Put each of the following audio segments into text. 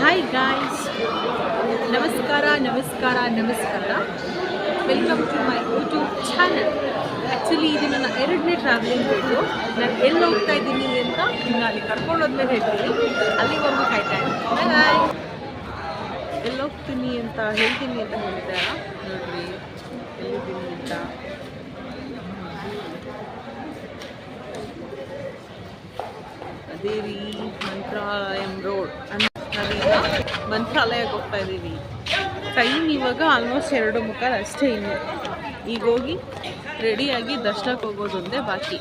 Hi guys, ನಮಸ್ಕಾರ ನಮಸ್ಕಾರ ನಮಸ್ಕಾರ. Welcome to my YouTube channel. Actually ಇದು ನನ್ನ ಎರಡನೇ ಟ್ರಾವೆಲಿಂಗ್ ವಿಡಿಯೋ. ನಾನು ಎಲ್ಲಿ ಹೋಗ್ತಾ ಇದ್ದೀನಿ ಅಂತ ಇನ್ನು ಅಲ್ಲಿ ಕರ್ಕೊಂಡೋದ್ಮೇಲೆ ಹೇಳ್ತೀನಿ. ಅಲ್ಲಿವರೆಗೂ ಕಾಯ್ತಾ ಇದ್ದೀನಿ. ಬಾಯ್. ಎಲ್ಲಿ ಹೋಗ್ತೀನಿ ಅಂತ ಹೇಳ್ತೀನಿ ಅಂತ ಹೇಳಿದಾರ ನೋಡ್ರಿ, ಎಲ್ಲಿದ್ದೀನಿ ಅಂತ. ಅದೇ ರೀ ಮಂತ್ರಾಲಯಂ ರೋಡ್. ನಾವೀಗ ಮಂತ್ರಾಲಯಕ್ಕೆ ಹೋಗ್ತಾ ಇದ್ದೀವಿ. ಟೈಮ್ ಇವಾಗ ಆಲ್ಮೋಸ್ಟ್ 2:15 ಅಷ್ಟೇ. ಇನ್ನು ಈಗ ಹೋಗಿ ರೆಡಿಯಾಗಿ ದರ್ಶನಕ್ಕೆ ಹೋಗೋದೊಂದೇ ಬಾಕಿ.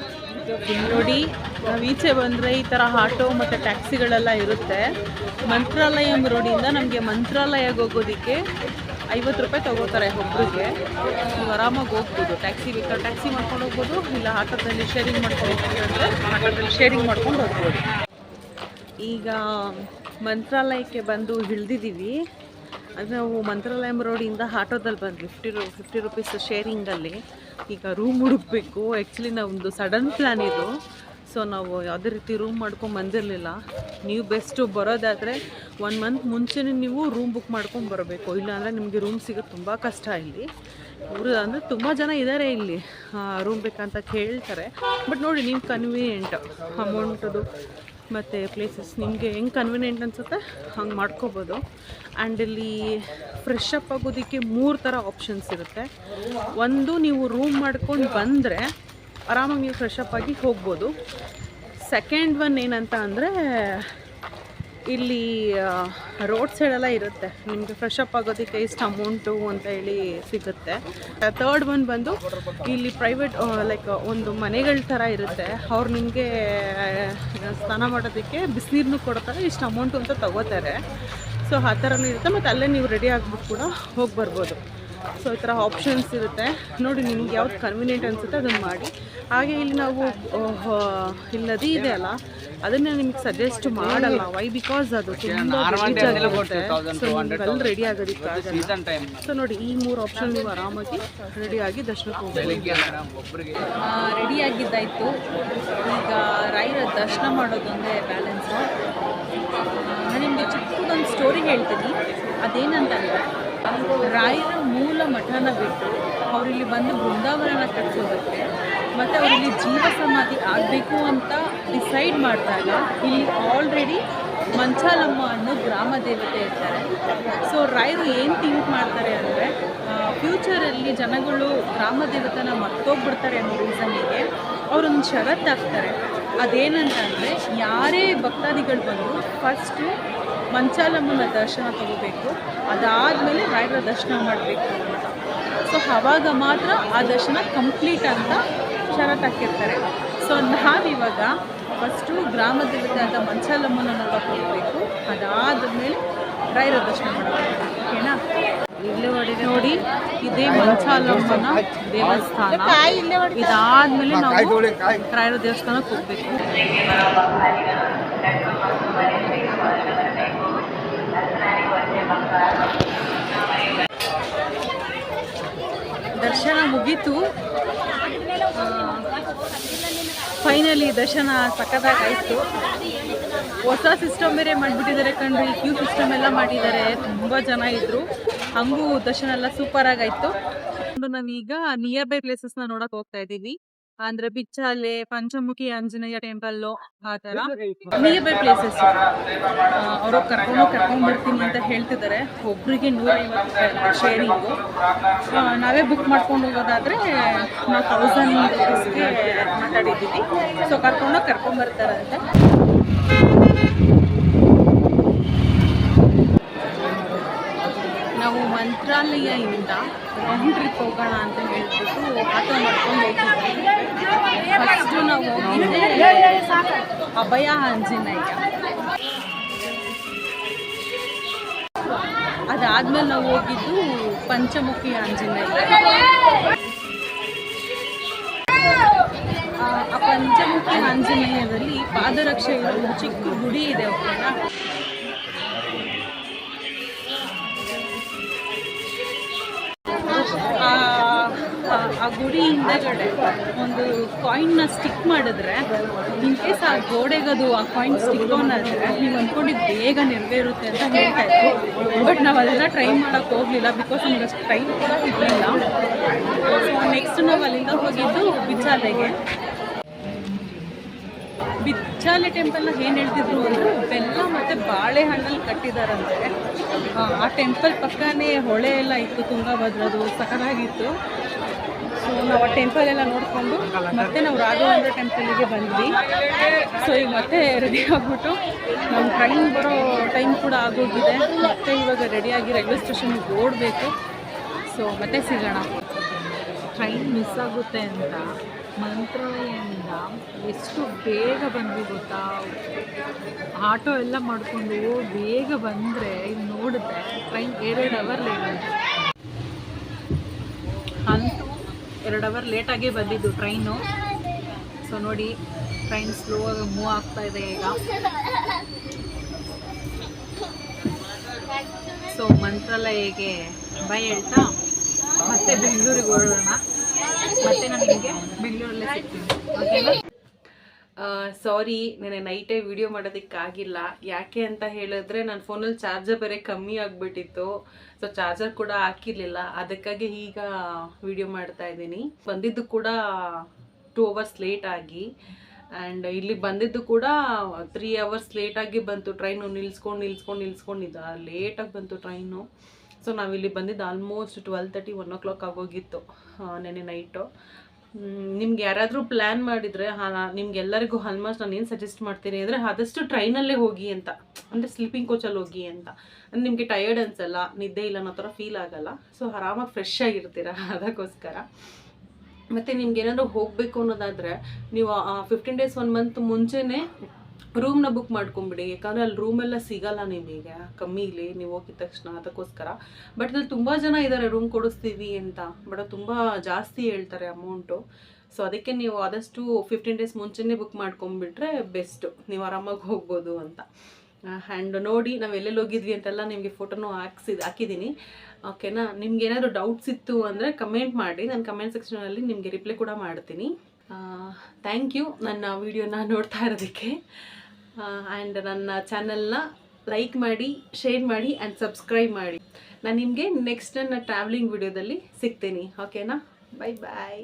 ನೋಡಿ, ನಾವು ಈಚೆ ಬಂದರೆ ಈ ಥರ ಆಟೋ ಮತ್ತು ಟ್ಯಾಕ್ಸಿಗಳೆಲ್ಲ ಇರುತ್ತೆ. ಮಂತ್ರಾಲಯಂ ರೋಡಿಂದ ನಮಗೆ ಮಂತ್ರಾಲಯಕ್ಕೆ ಹೋಗೋದಕ್ಕೆ 50 ರೂಪಾಯಿ ತೊಗೋತಾರೆ ಒಬ್ರಿಗೆ. ನೀವು ಆರಾಮಾಗಿ ಹೋಗ್ಬೋದು. ಟ್ಯಾಕ್ಸಿ ಬೇಕಾದ್ರೆ ಟ್ಯಾಕ್ಸಿ ಮಾಡ್ಕೊಂಡು ಹೋಗ್ಬೋದು, ಇಲ್ಲ ಆಟೋದಲ್ಲಿ ಶೇರಿಂಗ್ ಮಾಡ್ಕೊಂಡು ಹೋಗ್ಬೋದು ಅಂದರೆ ಆಟೋದಲ್ಲಿ ಶೇರಿಂಗ್ ಮಾಡ್ಕೊಂಡು ಹೋಗ್ಬೋದು. ಈಗ ಮಂತ್ರಾಲಯಕ್ಕೆ ಬಂದು ಇಳಿದಿದ್ದೀವಿ. ಅದು ನಾವು ಮಂತ್ರಾಲಯಂ ರೋಡಿಂದ ಆಟೋದಲ್ಲಿ ಬಂದ್ವಿ 50 ರುಪೀಸ್ ಶೇರಿಂಗಲ್ಲಿ. ಈಗ ರೂಮ್ ಹುಡುಕಬೇಕು. ಆ್ಯಕ್ಚುಲಿ ನಾವೊಂದು ಸಡನ್ ಪ್ಲ್ಯಾನ್ ಇದು. ಸೊ ನಾವು ಯಾವುದೇ ರೀತಿ ರೂಮ್ ಮಾಡ್ಕೊಂಡು ಬಂದಿರಲಿಲ್ಲ. ನೀವು ಬೆಸ್ಟು ಬರೋದಾದರೆ 1 ಮಂತ್ ಮುಂಚೆನೇ ನೀವು ರೂಮ್ ಬುಕ್ ಮಾಡ್ಕೊಂಡು ಬರಬೇಕು. ಇಲ್ಲಾಂದರೆ ನಿಮಗೆ ರೂಮ್ ಸಿಗೋದು ತುಂಬ ಕಷ್ಟ. ಇಲ್ಲಿ ಇವರು ಅಂದರೆ ತುಂಬ ಜನ ಇದ್ದಾರೆ ಇಲ್ಲಿ, ರೂಮ್ ಬೇಕಂತ ಕೇಳ್ತಾರೆ. ಬಟ್ ನೋಡಿ, ನೀವು ಕನ್ವೀನಿಯೆಂಟ್ ಅಮೌಂಟದು ಮತ್ತು ಪ್ಲೇಸಸ್ ನಿಮಗೆ ಹೆಂಗೆ ಕನ್ವೀನಿಯೆಂಟ್ ಅನಿಸುತ್ತೆ ಹಂಗೆ ಮಾಡ್ಕೋಬೋದು. ಆ್ಯಂಡ್ ಇಲ್ಲಿ ಫ್ರೆಶ್ ಅಪ್ ಆಗೋದಕ್ಕೆ 3 ಥರ ಆಪ್ಷನ್ಸ್ ಇರುತ್ತೆ. ಒಂದು, ನೀವು ರೂಮ್ ಮಾಡ್ಕೊಂಡು ಬಂದರೆ ಆರಾಮಾಗಿ ನೀವು ಫ್ರೆಶ್ ಅಪ್ ಆಗಿ ಹೋಗ್ಬೋದು. ಸೆಕೆಂಡ್ ಒನ್ ಏನಂತ ಅಂದರೆ, ಇಲ್ಲಿ ರೋಡ್ ಸೈಡೆಲ್ಲ ಇರುತ್ತೆ, ನಿಮಗೆ ಫ್ರೆಶ್ ಅಪ್ ಆಗೋದಕ್ಕೆ ಇಷ್ಟು ಅಮೌಂಟು ಅಂತ ಹೇಳಿ ಸಿಗುತ್ತೆ. ಥರ್ಡ್ ಒನ್ ಬಂದು ಇಲ್ಲಿ ಪ್ರೈವೇಟ್ ಲೈಕ್ ಒಂದು ಮನೆಗಳ ಥರ ಇರುತ್ತೆ. ಅವ್ರು ನಿಮಗೆ ಸ್ನಾನ ಮಾಡೋದಕ್ಕೆ ಬಿಸಿನೀರನ್ನು ಕೊಡ್ತಾರೆ, ಇಷ್ಟು ಅಮೌಂಟು ಅಂತ ತಗೋತಾರೆ. ಸೊ ಆ ಥರನೂ ಇರುತ್ತೆ. ಮತ್ತು ಅಲ್ಲೇ ನೀವು ರೆಡಿ ಆಗ್ಬಿಟ್ಟು ಕೂಡ ಹೋಗಿ ಬರ್ಬೋದು. ಸೊ ಈ ಥರ ಆಪ್ಷನ್ಸ್ ಇರುತ್ತೆ. ನೋಡಿ, ನಿಮ್ಗೆ ಯಾವ್ದು ಕನ್ವೀನಿಯೆಂಟ್ ಅನಿಸುತ್ತೆ ಅದನ್ನು ಮಾಡಿ. ಹಾಗೆ ಇಲ್ಲಿ ನಾವು ಇಲ್ಲಿ ನದಿ ಇದೆ ಅಲ್ಲ, ಅದನ್ನು ನಿಮ್ಗೆ ಸಜೆಸ್ಟ್ ಮಾಡಲ್ಲ. ವೈ? ಬಿಕಾಸ್ ಅದು ತುಂಬ ಆಗಿರುತ್ತೆ. ಸೊ ನಿಮ್ಗೆ ರೆಡಿ ಆಗೋದಕ್ಕೆ ಆಗಲ್ಲ. ಸೊ ನೋಡಿ, ಈ 3 ಆಪ್ಷನ್ ನೀವು ಆರಾಮಾಗಿ ರೆಡಿಯಾಗಿ ದರ್ಶನಕ್ಕೆ ಹೋಗ್ಬೋದು. ರೆಡಿಯಾಗಿದ್ದಾಯಿತು. ಈಗ ರಾಯರ ದರ್ಶನ ಮಾಡೋದೊಂದೇ ಬ್ಯಾಲೆನ್ಸು. ನಾನು ನಿಮಗೆ ಚಿಕ್ಕದೊಂದು ಸ್ಟೋರಿ ಹೇಳ್ತೀನಿ. ಅದೇನಂತಂದರೆ, ರಾಯರ ಮೂಲ ಮಠನ ಬಿಟ್ಟು ಅವರಿಲ್ಲಿ ಬಂದು ಬೃಂದಾವನ ಕಟ್ಟಿಸೋದಕ್ಕೆ ಮತ್ತು ಅವರಿಲ್ಲಿ ಜೀವ ಸಮಾಧಿ ಆಗಬೇಕು ಅಂತ ಡಿಸೈಡ್ ಮಾಡಿದಾಗ ಇಲ್ಲಿ ಆಲ್ರೆಡಿ ಮಂಚಾಲಮ್ಮ ಅನ್ನೋ ಗ್ರಾಮ ದೇವತೆ ಇರ್ತಾರೆ. ಸೊ ರಾಯರು ಏನು ಥಿಂಕ್ ಮಾಡ್ತಾರೆ ಅಂದರೆ, ಫ್ಯೂಚರಲ್ಲಿ ಜನಗಳು ಗ್ರಾಮ ದೇವತೆನ ಮರ್ತೋಗ್ಬಿಡ್ತಾರೆ ಅನ್ನೋ ರೀಸನ್ನಿಗೆ ಅವರೊಂದು ಷರತ್ತು ಹಾಕ್ತಾರೆ. ಅದೇನಂತಂದರೆ, ಯಾರೇ ಭಕ್ತಾದಿಗಳು ಬಂದು ಫಸ್ಟು ಮಂಚಾಲಮ್ಮನ ದರ್ಶನ ತಗೋಬೇಕು, ಅದಾದಮೇಲೆ ರಾಯರ ದರ್ಶನ ಮಾಡಬೇಕು ಅಂತ. ಸೊ ಆವಾಗ ಮಾತ್ರ ಆ ದರ್ಶನ ಕಂಪ್ಲೀಟ್ ಅಂತ ಷರತ್ತು ಹಾಕಿರ್ತಾರೆ. ಸೊ ನಾವಿವಾಗ ಫಸ್ಟು ಗ್ರಾಮ ದೇವತೆ ಅಂತ ಮಂಚಾಲಮ್ಮನ ನೋಡೋಕೆ ಹೋಗಬೇಕು, ಅದಾದಮೇಲೆ ರಾಯರ ದರ್ಶನ ಮಾಡಬೇಕು. ಓಕೆನಾ? ಇಲ್ಲೇ ನೋಡಿ, ಇದೇ ಮಂಚಾಲಮ್ಮನ ದೇವಸ್ಥಾನ. ಇದಾದಮೇಲೆ ನಾವು ರಾಯರ ದೇವಸ್ಥಾನಕ್ಕೆ ಹೋಗಬೇಕು. ದರ್ಶನ ಮುಗೀತು. ಫೈನಲಿ ದರ್ಶನ ಸಕ್ಕತ್ತಾಗಾಯಿತು. ಹೊಸ ಸಿಸ್ಟಮ್ ಬೇರೆ ಮಾಡಿಬಿಟ್ಟಿದ್ದಾರೆ ಕಣ್ರಿ. ಕ್ಯೂ ಸಿಸ್ಟಮ್ ಎಲ್ಲ ಮಾಡಿದ್ದಾರೆ. ತುಂಬ ಜನ ಇದ್ದರು. ಹಂಗೂ ದರ್ಶನ ಎಲ್ಲ ಸೂಪರಾಗಾಯಿತು. ನಾವೀಗ ನಿಯರ್ ಬೈ ಪ್ಲೇಸಸ್ನ ನೋಡೋಕೆ ಹೋಗ್ತಾ ಇದ್ದೀವಿ. ಅಂದರೆ ಬಿಚ್ಚಾಲೆ, ಪಂಚಮುಖಿ ಆಂಜನೇಯ ಟೆಂಪಲ್ಲು, ಆ ಥರ ನಿಯರ್ ಬೈ ಪ್ಲೇಸಸ್. ಅವರು ಕರ್ಕೊಂಡು ಬರ್ತೀನಿ ಅಂತ ಹೇಳ್ತಿದ್ದಾರೆ. ಒಬ್ಬರಿಗೆ 150 ರೂಪಾಯಿ ಶೇರಿಂಗು. ನಾವೇ ಬುಕ್ ಮಾಡ್ಕೊಂಡು ಹೋಗೋದಾದರೆ ನಾವು 1000 ರೂಪೀಸ್ಗೆ ಮಾತಾಡಿದ್ದೀವಿ. ಸೊ ಕರ್ಕೊಂಬರ್ತಾರಂತೆ. ನಾವು ಮಂತ್ರಾಲಯದಿಂದ ರೌಂಡ್ ಟ್ರಿಪ್ ಹೋಗೋಣ ಅಂತ ಹೇಳ್ಬಿಟ್ಟು ಆಟೋ ಮಾಡ್ಕೊಂಡು ಹೋಗಿದ್ವಿ. ಫಸ್ಟು ನಾವು ಹೋಗಿದ್ದೆ ಅಭಯ ಆಂಜನೇಯ. ಅದಾದ್ಮೇಲೆ ನಾವು ಹೋಗಿದ್ದು ಪಂಚಮುಖಿ ಆಂಜನೇಯ. ಆ ಪಂಚಮುಖಿ ಆಂಜನೇಯದಲ್ಲಿ ಪಾದರಕ್ಷೆ ಇರೋ ಒಂದು ಚಿಕ್ಕ ಗುಡಿ ಇದೆ. ಓಕೆನಾ? ಆ ಗುಡಿ ಹಿಂದೆಗಡೆ ಒಂದು ಕಾಯಿನ್ನ ಸ್ಟಿಕ್ ಮಾಡಿದ್ರೆ ಇನ್ ಕೇಸ್ ಆ ಗೋಡೆಗದು ಆ ಕಾಯಿನ್ ಸ್ಟಿಕ್ ಆನ್ ಆದರೆ ನೀವು ಅಂದ್ಕೊಂಡಿದ್ದು ಬೇಗ ನೆರವೇರುತ್ತೆ ಅಂತ ಹೇಳ್ತಾ ಇತ್ತು. ಬಟ್ ನಾವು ಅದೆಲ್ಲ ಟ್ರೈ ಮಾಡೋಕ್ಕೆ ಹೋಗಲಿಲ್ಲ, ಬಿಕಾಸ್ ನಮ್ಗೆ ಅಷ್ಟು ಟೈಮ್ ಕೂಡ ಸಿಗಲಿಲ್ಲ. ಸೊ ನೆಕ್ಸ್ಟ್ ನಾವು ಅಲ್ಲಿಂದ ಹೋಗಿದ್ದು ಬಿಚ್ಚಾಲೆಗೆ. ಬಿಚ್ಚಾಲೆ ಟೆಂಪಲ್ನ ಏನು ಹೇಳ್ತಿದ್ರು ಅಂದರೆ ಬೆಲ್ಲ ಮತ್ತು ಬಾಳೆಹಣ್ಣಲ್ಲಿ ಕಟ್ಟಿದಾರಂತೆ. ಆ ಟೆಂಪಲ್ ಪಕ್ಕನೇ ಹೊಳೆ ಎಲ್ಲ ಇತ್ತು, ತುಂಗಭದ್ರದು ಸಖತ್ತಾಗಿತ್ತು. ಸೊ ನಾವು ಆ ಟೆಂಪಲ್ ಎಲ್ಲ ನೋಡಿಕೊಂಡು ಮತ್ತೆ ನಾವು ರಾಘವೇಂದ್ರ ಟೆಂಪಲಿಗೆ ಬಂದ್ವಿ. ಸೊ ಈಗ ಮತ್ತೆ ರೆಡಿ ಆಗಿಬಿಟ್ಟು ನಮ್ಮ ಟ್ರೈನ್ ಬರೋ ಟೈಮ್ ಕೂಡ ಆಗೋಗಿದೆ. ಮತ್ತೆ ಇವಾಗ ರೆಡಿಯಾಗಿ ರೈಲ್ವೆ ಸ್ಟೇಷನ್ಗೆ ಓಡಬೇಕು. ಸೊ ಮತ್ತೆ ಸಿಗೋಣ. ಟ್ರೈನ್ ಮಿಸ್ ಆಗುತ್ತೆ ಅಂತ ಮಂತ್ರಾಲಯದಿಂದ ಎಷ್ಟು ಬೇಗ ಬಂದ್ವಿ ಗೊತ್ತಾ. ಆಟೋ ಎಲ್ಲ ಮಾಡಿಕೊಂಡು ಬೇಗ ಬಂದರೆ ಇಲ್ಲಿ ನೋಡಿದ್ರೆ ಟ್ರೈನ್ 2 ಅವರ್ ಲೇಟ್ ಆಯಿತು. ಅಂತೂ 2 ಅವರ್ ಲೇಟಾಗೇ ಬಂದಿದ್ದು ಟ್ರೈನು. ಸೊ ನೋಡಿ, ಟ್ರೈನ್ ಸ್ಲೋ ಆಗಿ ಮೂವ್ ಆಗ್ತಾ ಇದೆ ಈಗ. ಸೊ ಮಂತ್ರಾಲಯಗೆ ಬೈ ಹೇಳ್ತಾ ಮತ್ತೆ ಬೆಂಗಳೂರಿಗೆ ಹೊರಡೋಣ. ಮತ್ತೆ ನಾನು ನಿಮಗೆ ಬೆಂಗಳೂರಲ್ಲೇ ಸಿಗ್ತೀನಿ, ಓಕೆನಾ? ಸಾರಿ, ನೆನೆ ನೈಟೇ ವಿಡಿಯೋ ಮಾಡೋದಕ್ಕಾಗಿಲ್ಲ. ಯಾಕೆ ಅಂತ ಹೇಳಿದ್ರೆ ನನ್ನ ಫೋನಲ್ಲಿ ಚಾರ್ಜರ್ ಬೇರೆ ಕಮ್ಮಿ ಆಗಿಬಿಟ್ಟಿತ್ತು. ಸೊ ಚಾರ್ಜರ್ ಕೂಡ ಹಾಕಿರಲಿಲ್ಲ, ಅದಕ್ಕಾಗಿ ಈಗ ವಿಡಿಯೋ ಮಾಡ್ತಾ ಇದ್ದೀನಿ. ಬಂದಿದ್ದು ಕೂಡ 2 ಅವರ್ಸ್ ಲೇಟಾಗಿ, ಆ್ಯಂಡ್ ಇಲ್ಲಿ ಬಂದಿದ್ದು ಕೂಡ 3 ಅವರ್ಸ್ ಲೇಟಾಗಿ ಬಂತು. ಟ್ರೈನು ನಿಲ್ಸ್ಕೊಂಡಿದ್ದ ಲೇಟಾಗಿ ಬಂತು ಟ್ರೈನು. ಸೊ ನಾವಿಲ್ಲಿ ಬಂದಿದ್ದು ಆಲ್ಮೋಸ್ಟ್ 12:30 1 o'clock ಆಗೋಗಿತ್ತು ನೆನೆ ನೈಟು. ನಿಮ್ಗೆ ಯಾರಾದರೂ ಪ್ಲ್ಯಾನ್ ಮಾಡಿದರೆ ನಿಮ್ಗೆಲ್ಲರಿಗೂ ಆಲ್ಮೋಸ್ಟ್ ನಾನು ಏನು ಸಜೆಸ್ಟ್ ಮಾಡ್ತೀನಿ ಅಂದರೆ ಆದಷ್ಟು ಟ್ರೈನಲ್ಲೇ ಹೋಗಿ ಅಂತ, ಅಂದರೆ ಸ್ಲೀಪಿಂಗ್ ಕೋಚಲ್ಲಿ ಹೋಗಿ ಅಂತ. ಅಂದರೆ ನಿಮಗೆ ಟಯರ್ಡ್ ಅನಿಸಲ್ಲ, ನಿದ್ದೆ ಇಲ್ಲ ಅನ್ನೋ ಥರ ಫೀಲ್ ಆಗಲ್ಲ. ಸೊ ಆರಾಮಾಗಿ ಫ್ರೆಶ್ ಆಗಿರ್ತೀರ, ಅದಕ್ಕೋಸ್ಕರ. ಮತ್ತು ನಿಮ್ಗೆ ಏನಾದರೂ ಹೋಗಬೇಕು ಅನ್ನೋದಾದರೆ ನೀವು 15 days 1 month ಮುಂಚೆನೇ ರೂಮ್ನ ಬುಕ್ ಮಾಡ್ಕೊಂಬಿಡಿ. ಯಾಕಂದರೆ ಅಲ್ಲಿ ರೂಮೆಲ್ಲ ಸಿಗಲ್ಲ ನಿಮಗೆ ಕಮ್ಮಿಲಿ ನೀವು ಹೋಗಿದ ತಕ್ಷಣ, ಅದಕ್ಕೋಸ್ಕರ. ಬಟ್ ಅಲ್ಲಿ ತುಂಬ ಜನ ಇದ್ದಾರೆ ರೂಮ್ ಕೊಡಿಸ್ತೀವಿ ಅಂತ, ಬಟ್ ತುಂಬ ಜಾಸ್ತಿ ಹೇಳ್ತಾರೆ ಅಮೌಂಟು. ಸೊ ಅದಕ್ಕೆ ನೀವು ಆದಷ್ಟು 15 days ಮುಂಚೆನೇ ಬುಕ್ ಮಾಡ್ಕೊಂಬಿಟ್ರೆ ಬೆಸ್ಟು, ನೀವು ಆರಾಮಾಗಿ ಹೋಗ್ಬೋದು ಅಂತ. ಆ್ಯಂಡ್ ನೋಡಿ ನಾವು ಎಲ್ಲೆಲ್ಲಿ ಹೋಗಿದ್ವಿ ಅಂತೆಲ್ಲ ನಿಮಗೆ ಫೋಟೋನೂ ಹಾಕಿದ್ದೀನಿ, ಓಕೆನಾ? ನಿಮ್ಗೆ ಏನಾದರೂ ಡೌಟ್ಸ್ ಇತ್ತು ಅಂದರೆ ಕಮೆಂಟ್ ಮಾಡಿ, ನಾನು ಕಮೆಂಟ್ ಸೆಕ್ಷನಲ್ಲಿ ನಿಮಗೆ ರಿಪ್ಲೈ ಕೂಡ ಮಾಡ್ತೀನಿ. ಥ್ಯಾಂಕ್ ಯು ನನ್ನ ವಿಡಿಯೋನ ನೋಡ್ತಾ ಇರೋದಕ್ಕೆ. ಆ್ಯಂಡ್ ನನ್ನ ಚಾನಲ್ನ ಲೈಕ್ ಮಾಡಿ, ಶೇರ್ ಮಾಡಿ ಆ್ಯಂಡ್ ಸಬ್ಸ್ಕ್ರೈಬ್ ಮಾಡಿ. ನಾನು ನಿಮಗೆ ನೆಕ್ಸ್ಟ್ ನನ್ನ ಟ್ರಾವೆಲಿಂಗ್ ವಿಡಿಯೋದಲ್ಲಿ ಸಿಗ್ತೀನಿ, ಓಕೆನಾ? ಬೈ ಬಾಯ್.